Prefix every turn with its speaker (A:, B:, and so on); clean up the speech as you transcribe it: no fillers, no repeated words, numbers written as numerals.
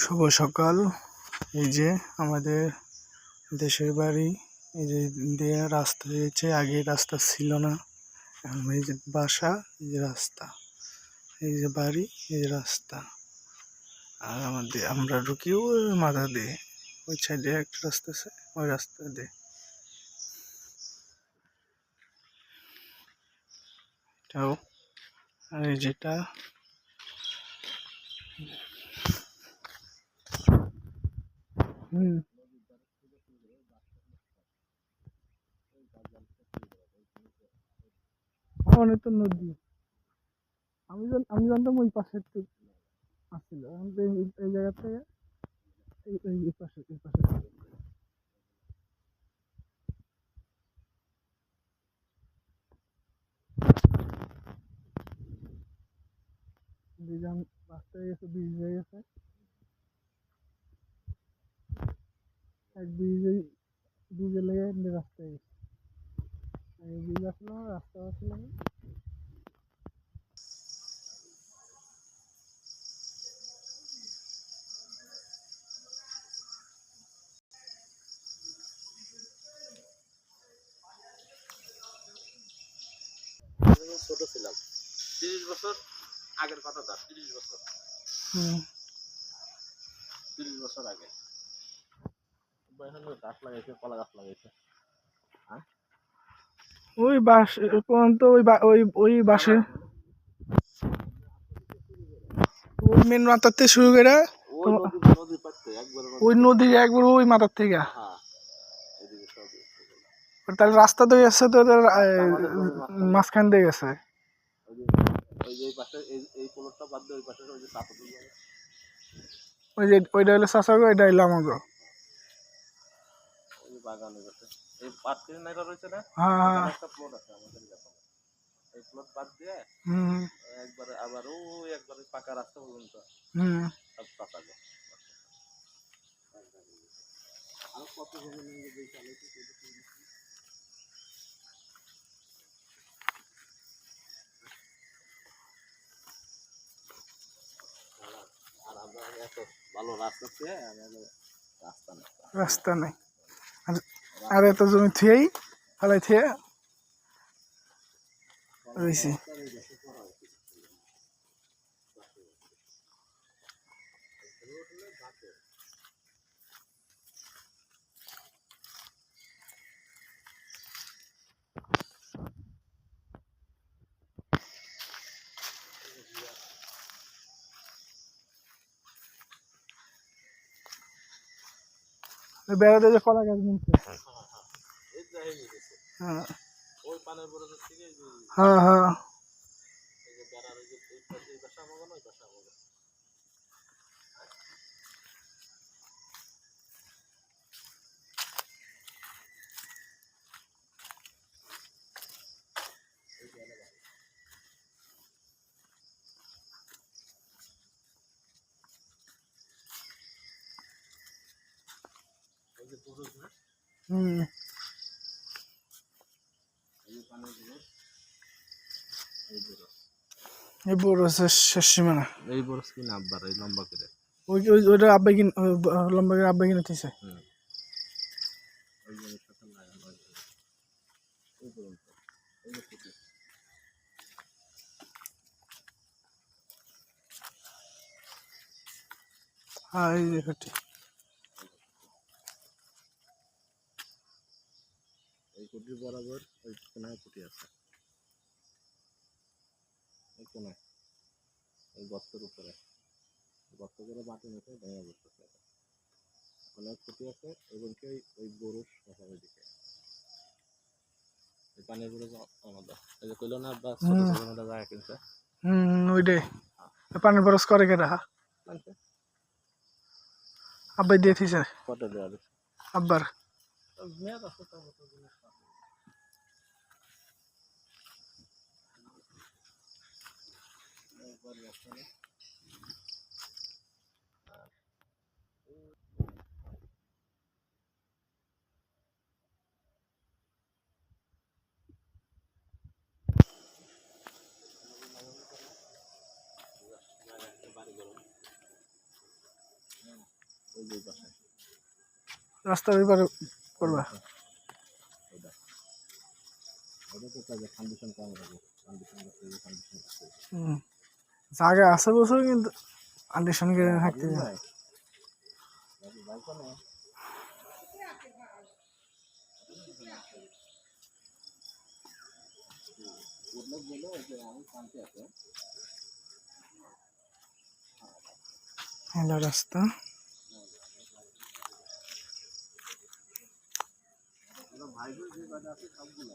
A: শুভ সকাল। এই যে আমাদের দেশের বাড়ি, এই যে দিয়ে রাস্তা হয়েছে, আগে রাস্তা ছিল না। এখন এই যে বাসা, এই যে রাস্তা, এই যে বাড়ি, এই যে রাস্তা। আর আমরা ঢুকি ওই মাথা দিয়ে, ওই সাইডে একটা রাস্তা আছে, ওই রাস্তা দিয়ে। এটাও আর এই যেটা অনেক তো নদী। আমি জানতাম ওই পাশে একটু আসছিল, এখন তো এই জায়গা থেকে এই পাশে রাস্তায় গেছে, ব্রিজ হয়ে গেছে। এক ব্রিজে লেগে রাস্তায় গেছে, ব্রিজ আসলো না, রাস্তা আসলো না।
B: ছোট ছিলাম, 30 বছর আগের কথা। 30 বছর 30 বছর আগে গাছ লাগাইছে, কলা গাছ লাগাইছে।
A: ওই বাস পর্যন্ত ওই বাসে ওই মেন মাথার থেকে শুরু করে ওই নদীর একবার ওই মাথার থেকে। তাহলে রাস্তা তো গেছে, তো মাঝখান দিয়ে গেছে। ওই যে ওইটা হলো চাষাগো, এটা হইলো আমাগো।
B: বাগানের কাছে এই পাট কিনে নাইটা রয়েছে না, একটা প্লট আছে আমাদের এলাকায়। এই প্লট বাদ দিয়ে একবারে আবার ওই একবারে পাকা রাস্তা পর্যন্ত সব চাষাগো। আর কত জমি নিয়ে বেশি আলোচনা করতে। আর আমরা এত ভালো রাস্তা পেয়ে
A: রাস্তা নাই, আর এত জমি থিয়েই ফেলাই থিয়ে রয়েছি। বেড়াতে যে কলা গাছ নিচ্ছে, হ্যাঁ হ্যাঁ এই বড় শেষ সীমানা।
B: এই বড় কিনা আব্বার এই লম্বা করে
A: ওইটা আব্বাই কিনে, লম্বা করে আব্বাই কিনে দিছে। হ্যাঁ এই যে
B: এই কুটির বরাবর ওই কোনায় কুটি আছে, এই কোনায় এই গর্তের উপরে গর্ত করে মাটি মেখে ভেঙে বসতেছে। অনেক কুটি আছে এবং কি ওই গরুর শহরের দিকে পানির গরু আমাদের এই যে কইল না বা ছোট ছোট মতো জায়গা কিনছে।
A: ওইটাই পানির বরস করে কেটা আব্বাই দিয়ে দিছে।
B: কত দেওয়া
A: আব্বার
B: মেয়াদ আছে তো জিনিস ওই যে পাশে
A: রাস্তার ওই পারে করবা?
B: ওটা তো কাজে কন্ডিশন কম হবে, কন্ডিশন
A: জায়গা আছে বছর কিন্তু কন্ডিশন করে থাকতে
B: ভাই কোনে উঠলে গেলে যে আমি শান্তি আছে
A: হেলা রাস্তা।
B: ভাই যে কাজে আছে সবগুলো